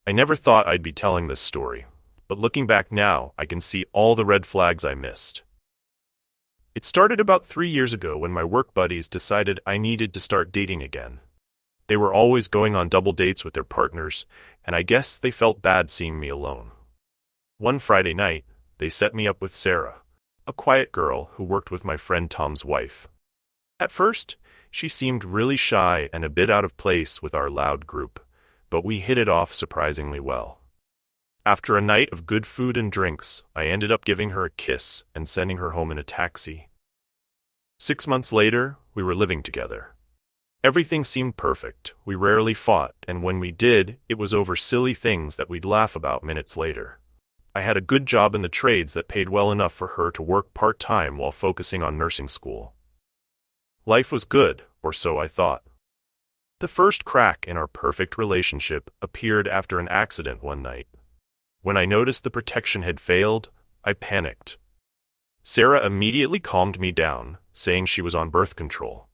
I never thought I'd be telling this story, but looking back now, I can see all the red flags I missed. It started about 3 years ago when my work buddies decided I needed to start dating again. They were always going on double dates with their partners, and I guess they felt bad seeing me alone. One Friday night, they set me up with Sarah, a quiet girl who worked with my friend Tom's wife. At first, she seemed really shy and a bit out of place with our loud group, but we hit it off surprisingly well. After a night of good food and drinks, I ended up giving her a kiss and sending her home in a taxi. 6 months later, we were living together. Everything seemed perfect. We rarely fought, and when we did, it was over silly things that we'd laugh about minutes later. I had a good job in the trades that paid well enough for her to work part-time while focusing on nursing school. Life was good, or so I thought. The first crack in our perfect relationship appeared after an accident one night. When I noticed the protection had failed, I panicked. Sarah immediately calmed me down, saying she was on birth control.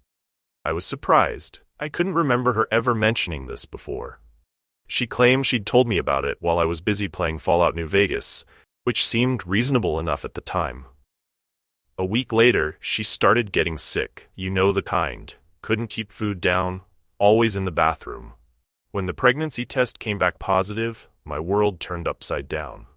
I was surprised. I couldn't remember her ever mentioning this before. She claimed she'd told me about it while I was busy playing Fallout New Vegas, which seemed reasonable enough at the time. A week later, she started getting sick, you know the kind. Couldn't keep food down, always in the bathroom. When the pregnancy test came back positive, my world turned upside down.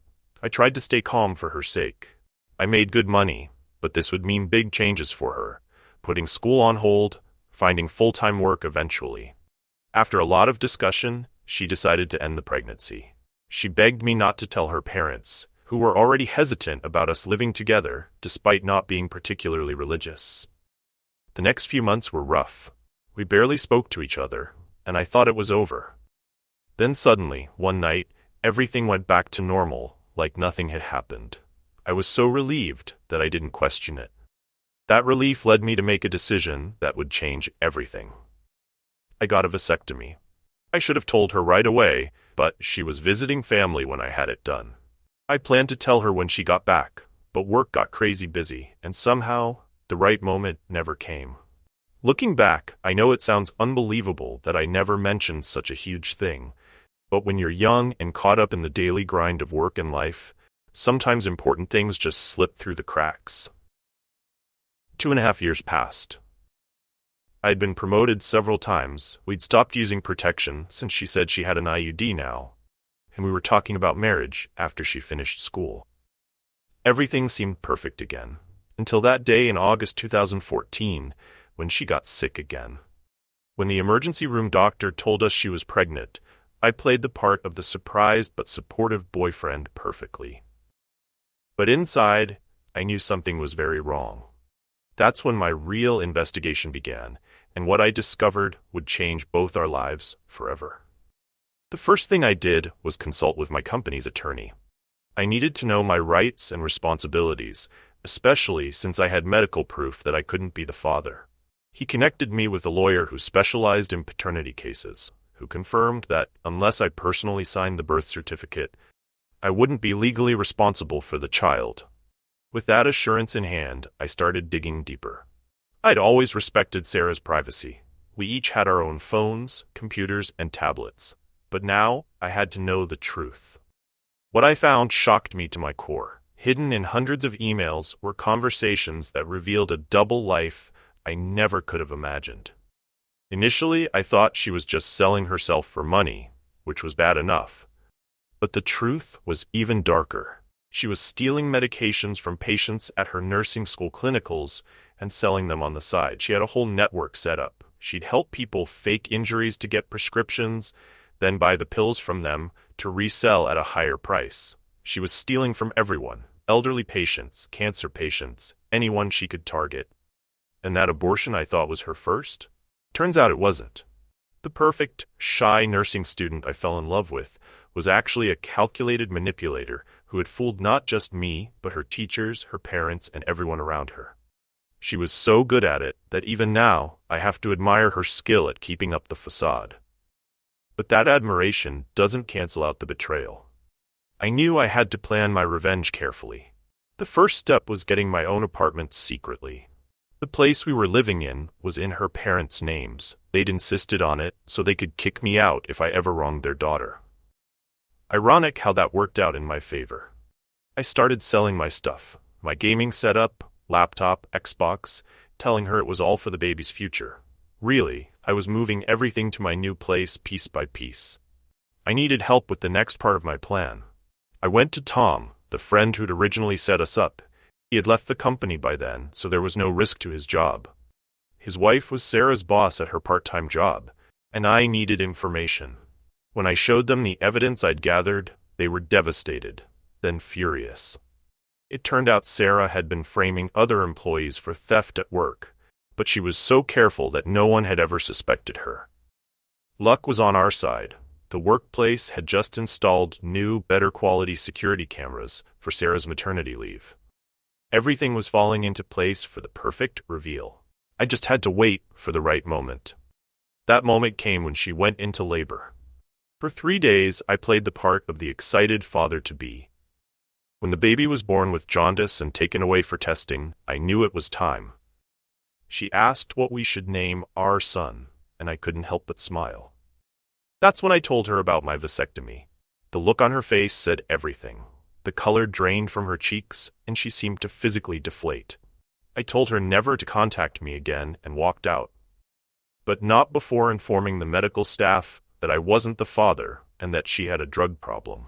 I tried to stay calm for her sake. I made good money, but this would mean big changes for her, putting school on hold, finding full-time work eventually. After a lot of discussion, she decided to end the pregnancy. She begged me not to tell her parents, who were already hesitant about us living together, despite not being particularly religious. The next few months were rough. We barely spoke to each other, and I thought it was over. Then suddenly, one night, everything went back to normal, like nothing had happened. I was so relieved that I didn't question it. That relief led me to make a decision that would change everything. I got a vasectomy. I should have told her right away, but she was visiting family when I had it done. I planned to tell her when she got back, but work got crazy busy, and somehow, the right moment never came. Looking back, I know it sounds unbelievable that I never mentioned such a huge thing, but when you're young and caught up in the daily grind of work and life, sometimes important things just slip through the cracks. 2.5 years passed. I'd been promoted several times, we'd stopped using protection since she said she had an IUD now, and we were talking about marriage after she finished school. Everything seemed perfect again, until that day in August 2014, when she got sick again. When the emergency room doctor told us she was pregnant, I played the part of the surprised but supportive boyfriend perfectly. But inside, I knew something was very wrong. That's when my real investigation began, and what I discovered would change both our lives forever. The first thing I did was consult with my company's attorney. I needed to know my rights and responsibilities, especially since I had medical proof that I couldn't be the father. He connected me with a lawyer who specialized in paternity cases, who confirmed that unless I personally signed the birth certificate, I wouldn't be legally responsible for the child. With that assurance in hand, I started digging deeper. I'd always respected Sarah's privacy. We each had our own phones, computers, and tablets. But now, I had to know the truth. What I found shocked me to my core. Hidden in hundreds of emails were conversations that revealed a double life I never could have imagined. Initially, I thought she was just selling herself for money, which was bad enough. But the truth was even darker. She was stealing medications from patients at her nursing school clinicals and selling them on the side. She had a whole network set up. She'd help people fake injuries to get prescriptions, then buy the pills from them to resell at a higher price. She was stealing from everyone, elderly patients, cancer patients, anyone she could target. And that abortion I thought was her first? Turns out it wasn't. The perfect, shy nursing student I fell in love with was actually a calculated manipulator who had fooled not just me, but her teachers, her parents, and everyone around her. She was so good at it that even now, I have to admire her skill at keeping up the facade. But that admiration doesn't cancel out the betrayal. I knew I had to plan my revenge carefully. The first step was getting my own apartment secretly. The place we were living in was in her parents' names. They'd insisted on it so they could kick me out if I ever wronged their daughter. Ironic how that worked out in my favor. I started selling my stuff, my gaming setup, laptop, Xbox, telling her it was all for the baby's future. Really, I was moving everything to my new place piece by piece. I needed help with the next part of my plan. I went to Tom, the friend who'd originally set us up. He had left the company by then, so there was no risk to his job. His wife was Sarah's boss at her part-time job, and I needed information. When I showed them the evidence I'd gathered, they were devastated, then furious. It turned out Sarah had been framing other employees for theft at work, but she was so careful that no one had ever suspected her. Luck was on our side. The workplace had just installed new, better quality security cameras for Sarah's maternity leave. Everything was falling into place for the perfect reveal. I just had to wait for the right moment. That moment came when she went into labor. For 3 days, I played the part of the excited father-to-be. When the baby was born with jaundice and taken away for testing, I knew it was time. She asked what we should name our son, and I couldn't help but smile. That's when I told her about my vasectomy. The look on her face said everything. The color drained from her cheeks, and she seemed to physically deflate. I told her never to contact me again and walked out. But not before informing the medical staff that I wasn't the father and that she had a drug problem.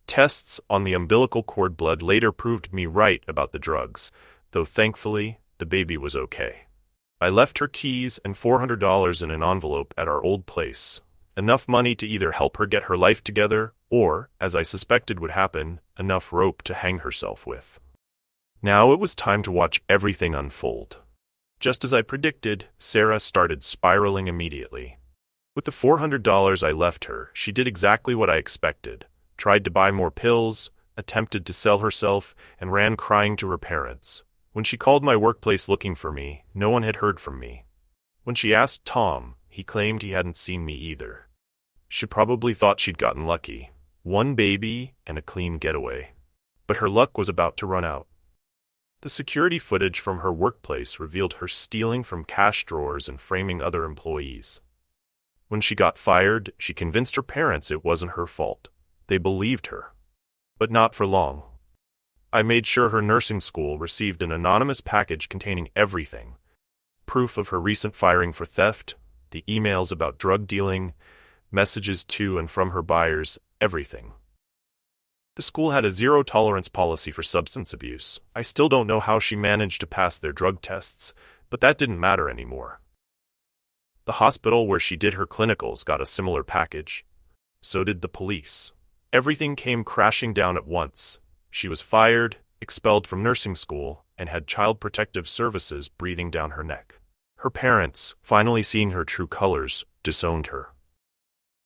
Tests on the umbilical cord blood later proved me right about the drugs, though thankfully, the baby was okay. I left her keys and $400 in an envelope at our old place. Enough money to either help her get her life together or, as I suspected would happen, enough rope to hang herself with. Now it was time to watch everything unfold. Just as I predicted, Sarah started spiraling immediately. With the $400 I left her, she did exactly what I expected, tried to buy more pills, attempted to sell herself, and ran crying to her parents. When she called my workplace looking for me, no one had heard from me. When she asked Tom, he claimed he hadn't seen me either. She probably thought she'd gotten lucky. One baby and a clean getaway. But her luck was about to run out. The security footage from her workplace revealed her stealing from cash drawers and framing other employees. When she got fired, she convinced her parents it wasn't her fault. They believed her. But not for long. I made sure her nursing school received an anonymous package containing everything. Proof of her recent firing for theft, the emails about drug dealing, messages to and from her buyers, everything. The school had a zero-tolerance policy for substance abuse. I still don't know how she managed to pass their drug tests, but that didn't matter anymore. The hospital where she did her clinicals got a similar package. So did the police. Everything came crashing down at once. She was fired, expelled from nursing school, and had Child Protective Services breathing down her neck. Her parents, finally seeing her true colors, disowned her.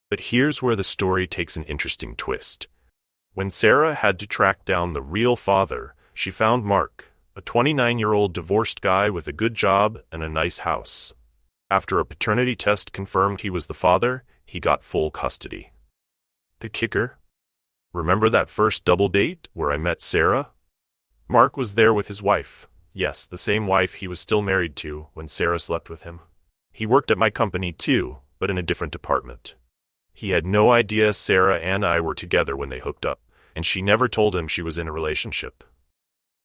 But here's where the story takes an interesting twist. When Sarah had to track down the real father, she found Mark, a 29-year-old divorced guy with a good job and a nice house. After a paternity test confirmed he was the father, he got full custody. The kicker? Remember that first double date where I met Sarah? Mark was there with his wife. Yes, the same wife he was still married to when Sarah slept with him. He worked at my company too, but in a different department. He had no idea Sarah and I were together when they hooked up, and she never told him she was in a relationship.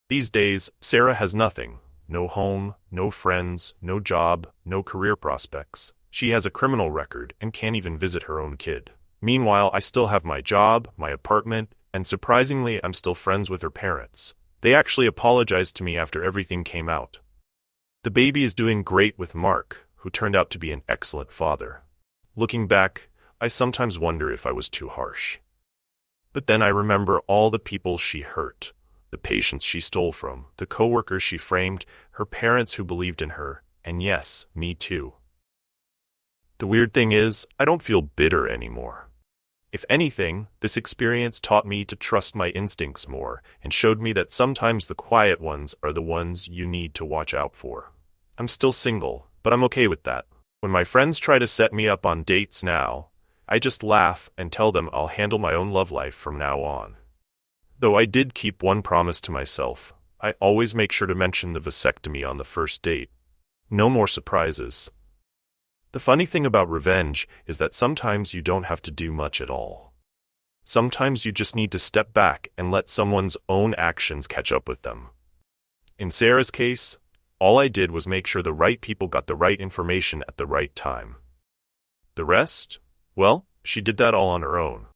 These days, Sarah has nothing. No home, no friends, no job, no career prospects. She has a criminal record and can't even visit her own kid. Meanwhile, I still have my job, my apartment, and surprisingly, I'm still friends with her parents. They actually apologized to me after everything came out. The baby is doing great with Mark, who turned out to be an excellent father. Looking back, I sometimes wonder if I was too harsh. But then I remember all the people she hurt, the patients she stole from, the coworkers she framed, her parents who believed in her, and yes, me too. The weird thing is, I don't feel bitter anymore. If anything, this experience taught me to trust my instincts more and showed me that sometimes the quiet ones are the ones you need to watch out for. I'm still single, but I'm okay with that. When my friends try to set me up on dates now, I just laugh and tell them I'll handle my own love life from now on. Though I did keep one promise to myself, I always make sure to mention the vasectomy on the first date. No more surprises. The funny thing about revenge is that sometimes you don't have to do much at all. Sometimes you just need to step back and let someone's own actions catch up with them. In Sarah's case, all I did was make sure the right people got the right information at the right time. The rest? Well, she did that all on her own.